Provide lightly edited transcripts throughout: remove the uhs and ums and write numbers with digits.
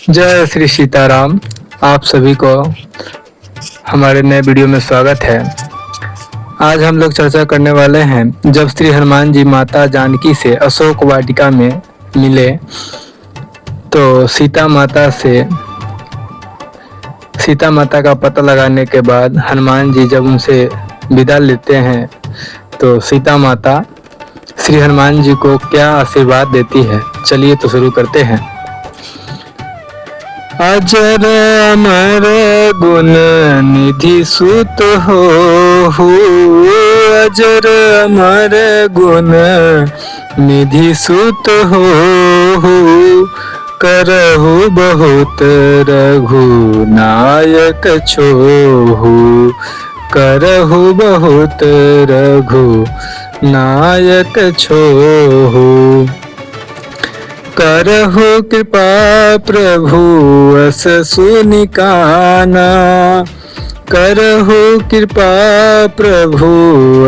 जय श्री सीताराम। आप सभी को हमारे नए वीडियो में स्वागत है। आज हम लोग चर्चा करने वाले हैं, जब श्री हनुमान जी माता जानकी से अशोक वाटिका में मिले तो सीता माता का पता लगाने के बाद हनुमान जी जब उनसे विदा लेते हैं तो सीता माता श्री हनुमान जी को क्या आशीर्वाद देती है, चलिए तो शुरू करते हैं। अजर अमर गुण निधि सुत हो, अजर अमर गुण निधि सुत हो, करहु बहुत रघु नायक छोहु, करहु बहुत रघु नायक छोहु, करहु कृपा प्रभु अस सुनिकाना, करहु कृपा प्रभु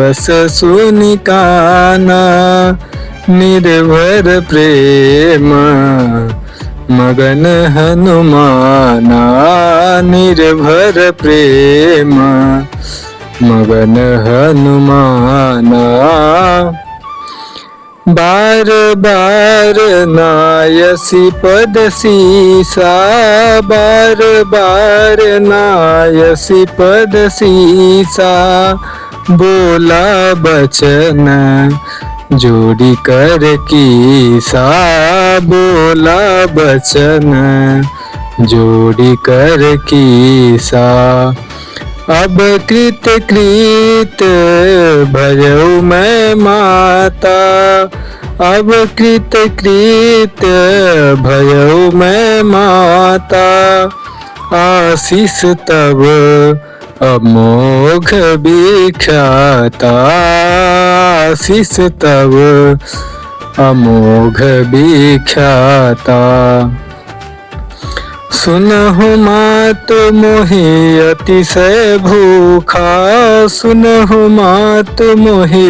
अस सुनिकाना, निर्भर प्रेम मगन हनुमाना, निर्भर प्रेम मगन हनुमाना, बार बार नायसी पद सीसा, बार बार नायसी पद सीसा, बोला बचन जोड़ी कर कीसा, बोला बचन जोड़ी कर कीसा, अब कृत कृत भयउ मैं माता, अब कृत कृत भयउ मैं माता, आशीष तब अमोघ विख्याता, आशीष तब अमोघ विख्याता, सुनहु मात मोहि अतिशय भूखा, सुनहु मात मोहि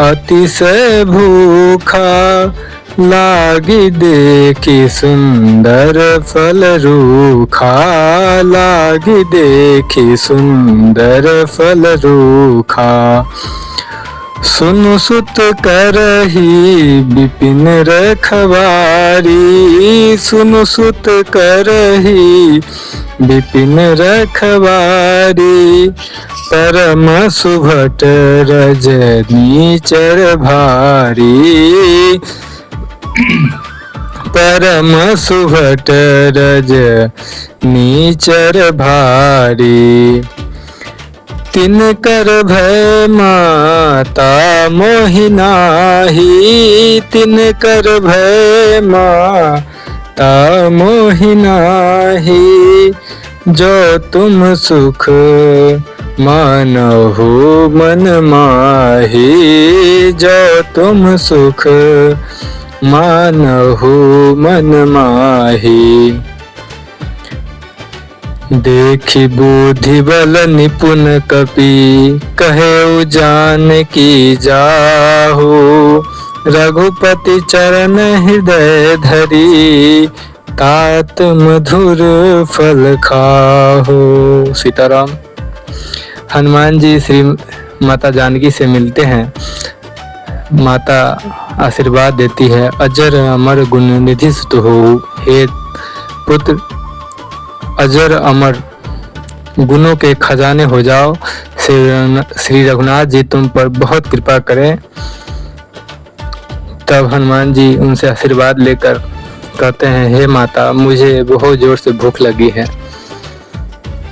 अतिशय भूखा, लागी देखी सुंदर फल रूखा, लागी देखी सुंदर फल रूखा, सुनु सुत करही विपिन रखवारी, सुनु सुत करही विपिन रखवारी, परम सुभट रजनीचर भारी, परम सुभट रजनीचर भारी, तिनकर भय माता मोहि नाहि, तिनकर भय माता मोहि नाहि, जो तुम सुख मानहु मन माहि, जो तुम सुख मानहु मन माहि, देखि बुद्धि बल निपुण कपि, कहेउ जानकी जाहु, रघुपति चरण हृदय धरी, तात मधुर फल खाहु। सीताराम। हनुमान जी श्री माता जानकी से मिलते हैं। माता आशीर्वाद देती है, अजर अमर गुण निधि सुत हो, हे पुत्र अजर अमर गुणों के खजाने हो जाओ, श्री रघुनाथ जी तुम पर बहुत कृपा करें। तब हनुमान जी उनसे आशीर्वाद लेकर कहते हैं, हे माता मुझे बहुत जोर से भूख लगी है।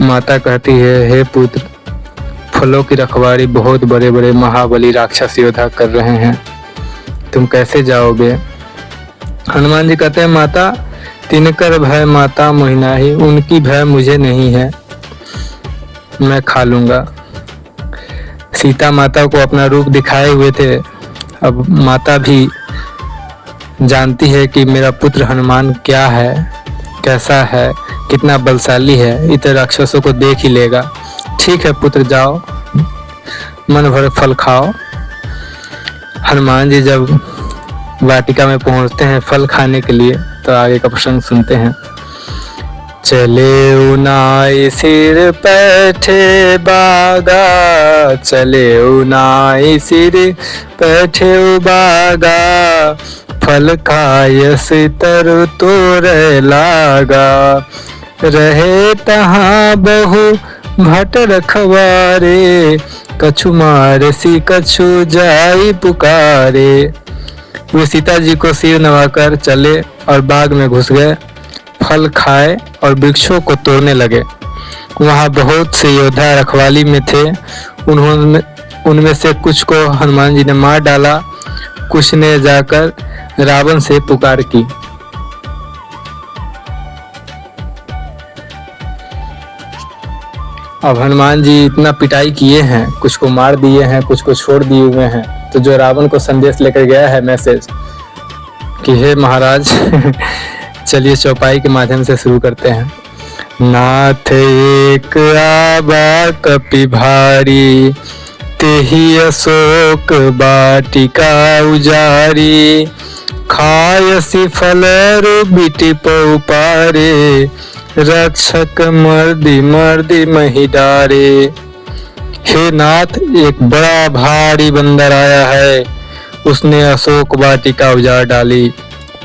माता कहती है, हे पुत्र फलों की रखवाली बहुत बड़े बड़े महाबली राक्षस योद्धा कर रहे हैं, तुम कैसे जाओगे। हनुमान जी कहते हैं, माता तिनकर भय माता मोहि नाहि, उनकी भय मुझे नहीं है, मैं खा लूंगा। सीता माता को अपना रूप दिखाए हुए थे, अब माता भी जानती है कि मेरा पुत्र हनुमान क्या है, कैसा है, कितना बलशाली है, इतने राक्षसों को देख ही लेगा। ठीक है पुत्र जाओ, मन भर फल खाओ। हनुमान जी जब वाटिका में पहुंचते हैं फल खाने के लिए तो आगे का प्रसंग सुनते हैं। चले उनाई सिर बैठे बागा, चले उनाई सिर बैठे बागा, फल खायस तर तोर लागा, रहे तहाँ बहु भट रखवारे, कछु मारसी कछु जाई पुकारे। वे सीता जी को सिर नवाकर चले और बाग में घुस गए, फल खाए और वृक्षों को तोड़ने लगे। वहाँ बहुत से योद्धा रखवाली में थे। उनमें से कुछ को हनुमान जी ने मार डाला, कुछ ने जाकर रावण से पुकार की। अब हनुमान जी इतना पिटाई किए हैं, कुछ को मार दिए हैं, कुछ को छोड़ दिए हुए हैं, तो जो रावण को संदेश लेकर गया है मैसेज कि हे महाराज चलिए चौपाई के माध्यम से शुरू करते हैं। नाथ एक आबा कपि भारी, तेहि अशोक बाटिका उजारी, खायसी फल बिटि पौपारे, रक्षक मर्दी मर्दी मही डारे। हे नाथ, एक बड़ा भारी बंदर आया है, उसने अशोक वाटिका उजाड़ डाली,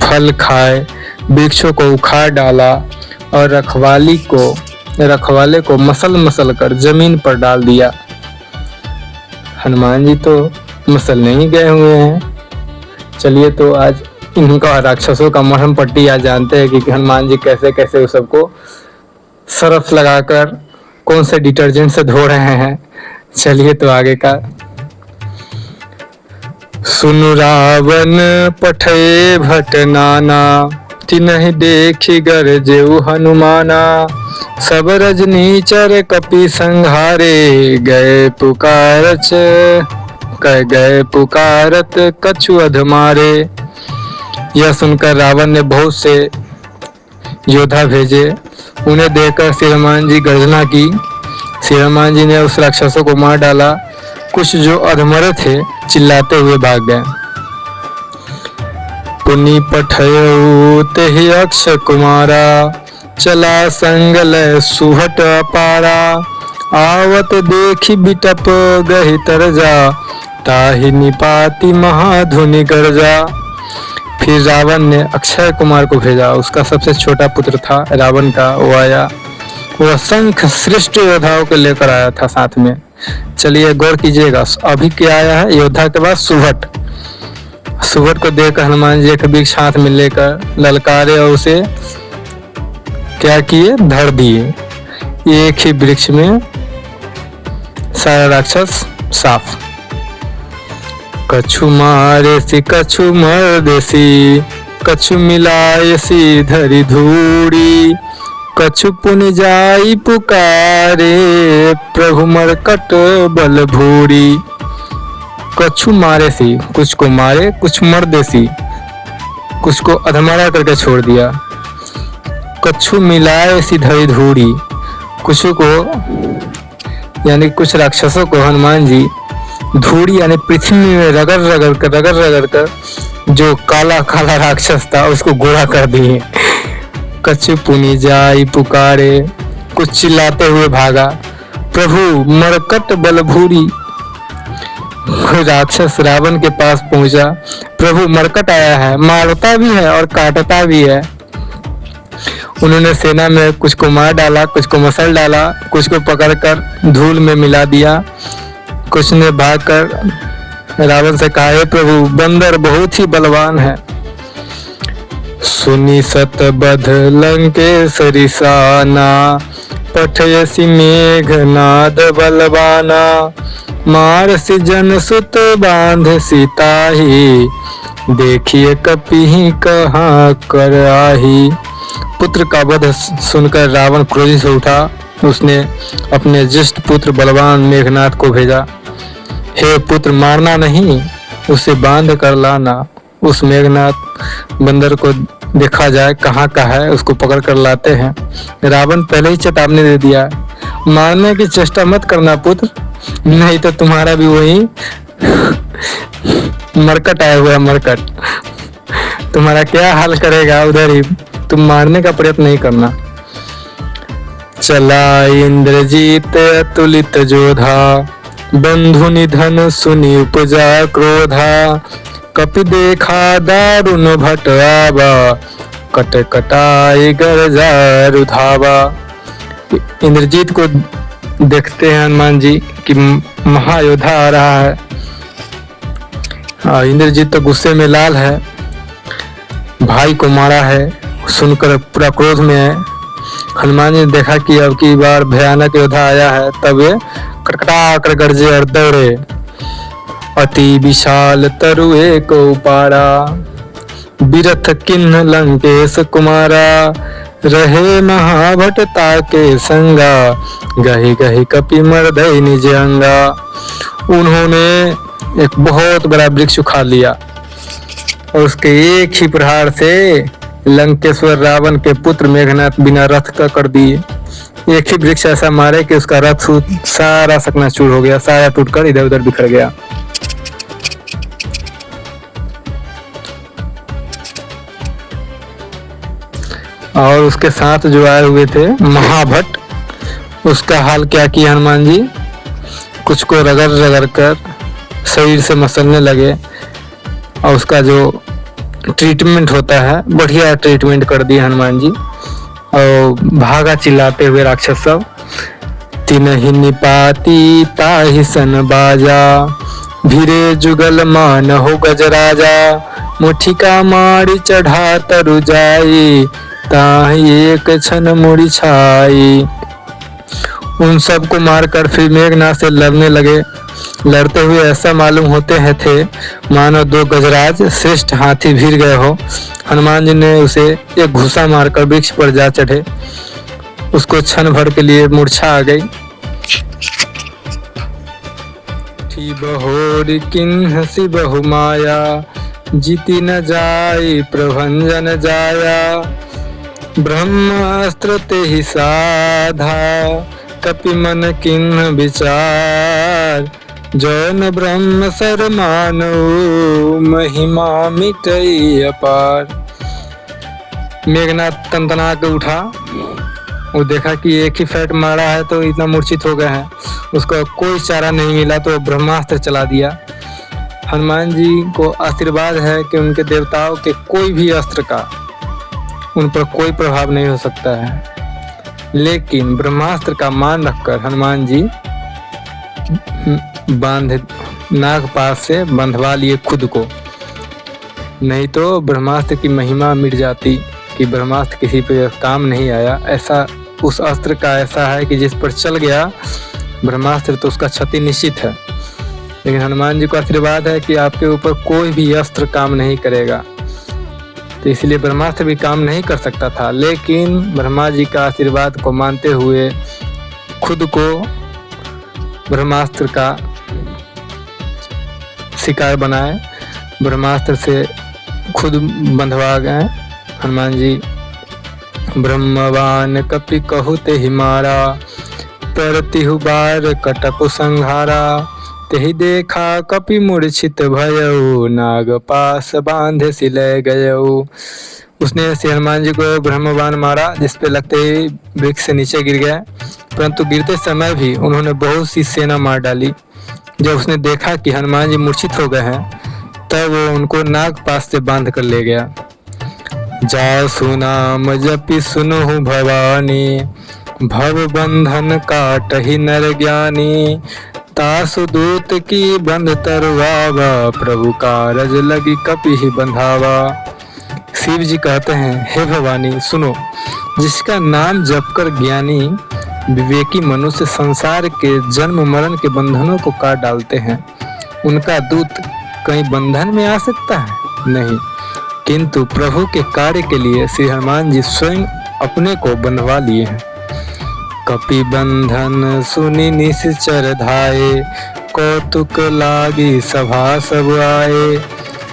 फल खाए, वृक्षों को उखाड़ डाला और रखवाले को मसल मसल कर जमीन पर डाल दिया। हनुमान जी तो मसलने ही गए हुए हैं। चलिए तो आज इनका राक्षसों का मरहम पट्टी आज जानते हैं कि हनुमान जी कैसे कैसे उस सबको सरफ लगाकर कौन से डिटर्जेंट से धो रहे हैं। चलिए तो आगे का। सुन रावण पठे भट नाना, तिन्हि देखि गरजेउ हनुमाना, सब रजनीचर कपि संघारे, गए पुकारत कछु अधमारे। यह सुनकर रावण ने बहुत से योद्धा भेजे। उन्हें देखकर श्री हनुमान जी गर्जना की। श्री हनुमान जी ने उस राक्षसों को मार डाला। कुछ जो अधमरे थे चिल्लाते हुए भाग गए। पुनि पठयउ तेहि अक्ष कुमारा, चला संगल सुहट अपारा, आवत देखी बिटप गहि तरजा, ताहि निपाति महाधुनि गर्जा। फिर रावण ने अक्षय कुमार को भेजा। उसका सबसे छोटा पुत्र था रावण का, वो आया। वह असंख्य श्रेष्ठ योद्धाओं को लेकर आया था साथ में। चलिए गौर कीजिएगा, अभी क्या आया है योद्धा के बाद सुहट। सुहट को देखकर हनुमान जी एक वृक्ष हाथ में लेकर ललकारे और उसे क्या किए, धर दिए। एक ही वृक्ष में सारा राक्षस साफ। कछु मारेसी कछु मर्देसी, कछु मिलायसी धरि धूड़ी, कछु पुनि जाई पुकारे, प्रभु मरकट बल भूरी। कछु मारेसी, कुछ को मारे, कुछ मर्देसी, कुछ को अधमरा करके छोड़ दिया। कछु मिलायसी धरि धूड़ी, कुछ को यानी कुछ राक्षसों को हनुमान जी धूड़ी यानी पृथ्वी में रगड़ कर जो काला काला राक्षस था उसको गोरा कर दिए। कछु पुनि जाई पुकारे, कुछ चिल्लाते हुए भागा, प्रभु मरकट बलभूरी। राक्षस रावण के पास पहुंचा, प्रभु मरकट आया है, मारता भी है और काटता भी है। उन्होंने सेना में कुछ को मार डाला, कुछ को मसल डाला, कुछ को पकड़कर धूल में मिला दिया। कुछ ने भागकर रावण से कहा, हे प्रभु बंदर बहुत ही बलवान है। सुनी सतबध लंकेसरी साना, पठयसी मेघनाद बलवाना, मारसी जन सुत बांध सीताही, देखिए कपि कहाँ कर आही। पुत्र का वध सुनकर रावण क्रोधित हो उठा। उसने अपने ज्येष्ठ पुत्र बलवान मेघनाद को भेजा, हे पुत्र मारना नहीं, उसे बांध कर लाना। उस मेघनाद बंदर को देखा जाए कहाँ का है, उसको पकड़ कर लाते हैं। रावण पहले ही चेतावनी दे दिया, मारने की चेष्टा मत करना पुत्र, नहीं तो तुम्हारा भी वही मरकट आया हुआ है, मरकट तुम्हारा क्या हाल करेगा उधर ही, तुम मारने का प्रयत्न नहीं करना। चला इंद्रजीत अतुलित जोधा, बंधु निधन सुनि उपजा क्रोधा, कपि देखा दारुण भट आवा, कट कटाई गरजा रुधावा। इंद्रजीत को देखते हैं हनुमान जी कि महायोद्धा आ रहा है। इंद्रजीत तो गुस्से में लाल है, भाई को मारा है, सुनकर पूरा क्रोध में है। हनुमान जी ने देखा कि अब की बार भयानक योद्धा आया है, तब वे कटकटा कर गरजे और दौड़े। अति विशाल तरु एक उपारा, बिरथ किन्ह लंकेश कुमारा, रहे महाभटता के संगा, गही गही कपि मर्दई निज अंगा। उन्होंने एक बहुत बड़ा वृक्ष उखाड़ लिया और उसके एक ही प्रहार से लंकेश्वर रावण के पुत्र मेघनाथ बिना रथ का कर दिए। एक ही वृक्ष ऐसा मारे कि उसका रथ सारा चकनाचूर हो गया, सारा टूटकर इधर उधर बिखर गया। और उसके साथ जो आए हुए थे महाभट, उसका हाल क्या किया हनुमान जी, कुछ को रगड़ रगड़ कर शरीर से मसलने लगे और उसका जो ट्रीटमेंट होता है बढ़िया ट्रीटमेंट कर दिया हनुमान जी। और भागा चिल्लाते हुए राक्षस सब। तिनहि निपाती ताहि सन बाजा, भीरे जुगल मान हो गजराजा, मुठिका मारी चढ़ा तरु जाई, ताहि एक क्षण मुड़ी छाई। उन सबको मारकर फिर मेघनाथ से लड़ने लगे। लड़ते हुए ऐसा मालूम होते हैं थे मानो दो गजराज श्रेष्ठ हाथी भिड़ गए हो। हनुमान जी ने उसे एक घुसा मारकर वृक्ष पर जा चढ़े। उसको क्षण भर के लिए मूर्छा आ गई। थी बहोर किन्ह सी बहु माया, जीती न जाई प्रभंजन जाया, ब्रह्मास्त्र ते ही साधा, कपि मन किन्ह विचार, जौन ब्रह्म सर मानो, महिमा मिटई अपार। मेघनाथ तनतना के उठा, वो देखा कि एक ही फैट मारा है तो इतना मूर्छित हो गए हैं, उसको कोई चारा नहीं मिला तो ब्रह्मास्त्र चला दिया। हनुमान जी को आशीर्वाद है कि उनके देवताओं के कोई भी अस्त्र का उन पर कोई प्रभाव नहीं हो सकता है। लेकिन ब्रह्मास्त्र का मान रखकर हनुमान जी नागपाश से बंधवा लिए खुद को, नहीं तो ब्रह्मास्त्र की महिमा मिट जाती कि ब्रह्मास्त्र किसी पे काम नहीं आया। ऐसा उस अस्त्र का ऐसा है कि जिस पर चल गया ब्रह्मास्त्र तो उसका क्षति निश्चित है। लेकिन हनुमान जी को आशीर्वाद है कि आपके ऊपर कोई भी अस्त्र काम नहीं करेगा, तो इसलिए ब्रह्मास्त्र भी काम नहीं कर सकता था। लेकिन ब्रह्मा जी का आशीर्वाद को मानते हुए खुद को ब्रह्मास्त्र का शिकार बनाए, ब्रह्मास्त्र से खुद बंधवा गए हनुमान जी। ब्रह्मवान कपि कहु तेहि मारा, परतिहु बार कटपु संहारा, तेहि देखा कपि मूर्छित भयउ, नाग पास बांधे सिले गयउ। उसने श्री हनुमान जी को ब्रह्मबाण मारा, जिसपे लगते ही वृक्ष से नीचे गिर गया, परंतु गिरते समय भी उन्होंने बहुत सी सेना मार डाली। जब उसने देखा कि हनुमान जी मूर्छित हो गए हैं, तब वो उनको नाग पास से बांध कर ले गया। जा सुनाम जपि सुनहु भवानी, भव बंधन काटहि नर ज्ञानी, तासु दूत की बंध तरवावा, प्रभु कारज लगी कपि ही बंधावा। शिव जी कहते हैं, हे भवानी सुनो, जिसका नाम जपकर ज्ञानी विवेकी मनुष्य संसार के जन्म मरण के बंधनों को काट डालते हैं, उनका दूत कहीं बंधन में आ सकता है? नहीं, किंतु प्रभु के कार्य के लिए श्री हनुमान जी स्वयं अपने को बंधवा लिए हैं। कपि बंधन सुनि निश्चर धाये, कौतुक लागी सभा सब आए,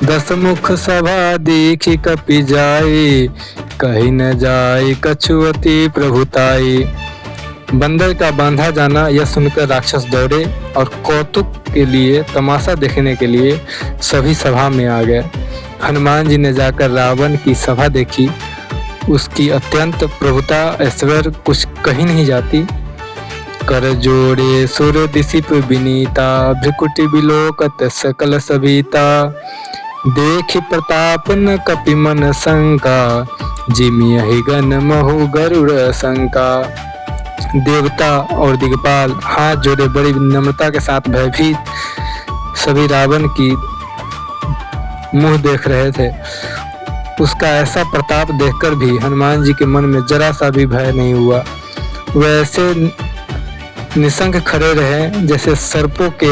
दस मुख सभा देखी कपि जाए, कहीं न जाए कछुअति प्रभुताई। बंदर का बांधा जाना यह सुनकर राक्षस दौड़े और कौतुक के लिए, तमाशा देखने के लिए सभी सभा में आ गए। हनुमान जी ने जाकर रावण की सभा देखी उसकी अत्यंत प्रभुता ऐश्वर्य कुछ कहीं नहीं जाती। कर जोड़े सुर दिशिप विनीता, भ्रिकुटि बिलोकत सकल सविता। देखि प्रताप न कपि मन शंका, जिमियहि गण महु गरुड़ शंका। देवता और दिग्पाल हाथ जोड़े बड़ी विनम्रता के साथ भयभीत सभी रावण की मुंह देख रहे थे। उसका ऐसा प्रताप देखकर भी हनुमान जी के मन में जरा सा भी भय नहीं हुआ। वह ऐसे निशंक खड़े रहे जैसे सर्पों के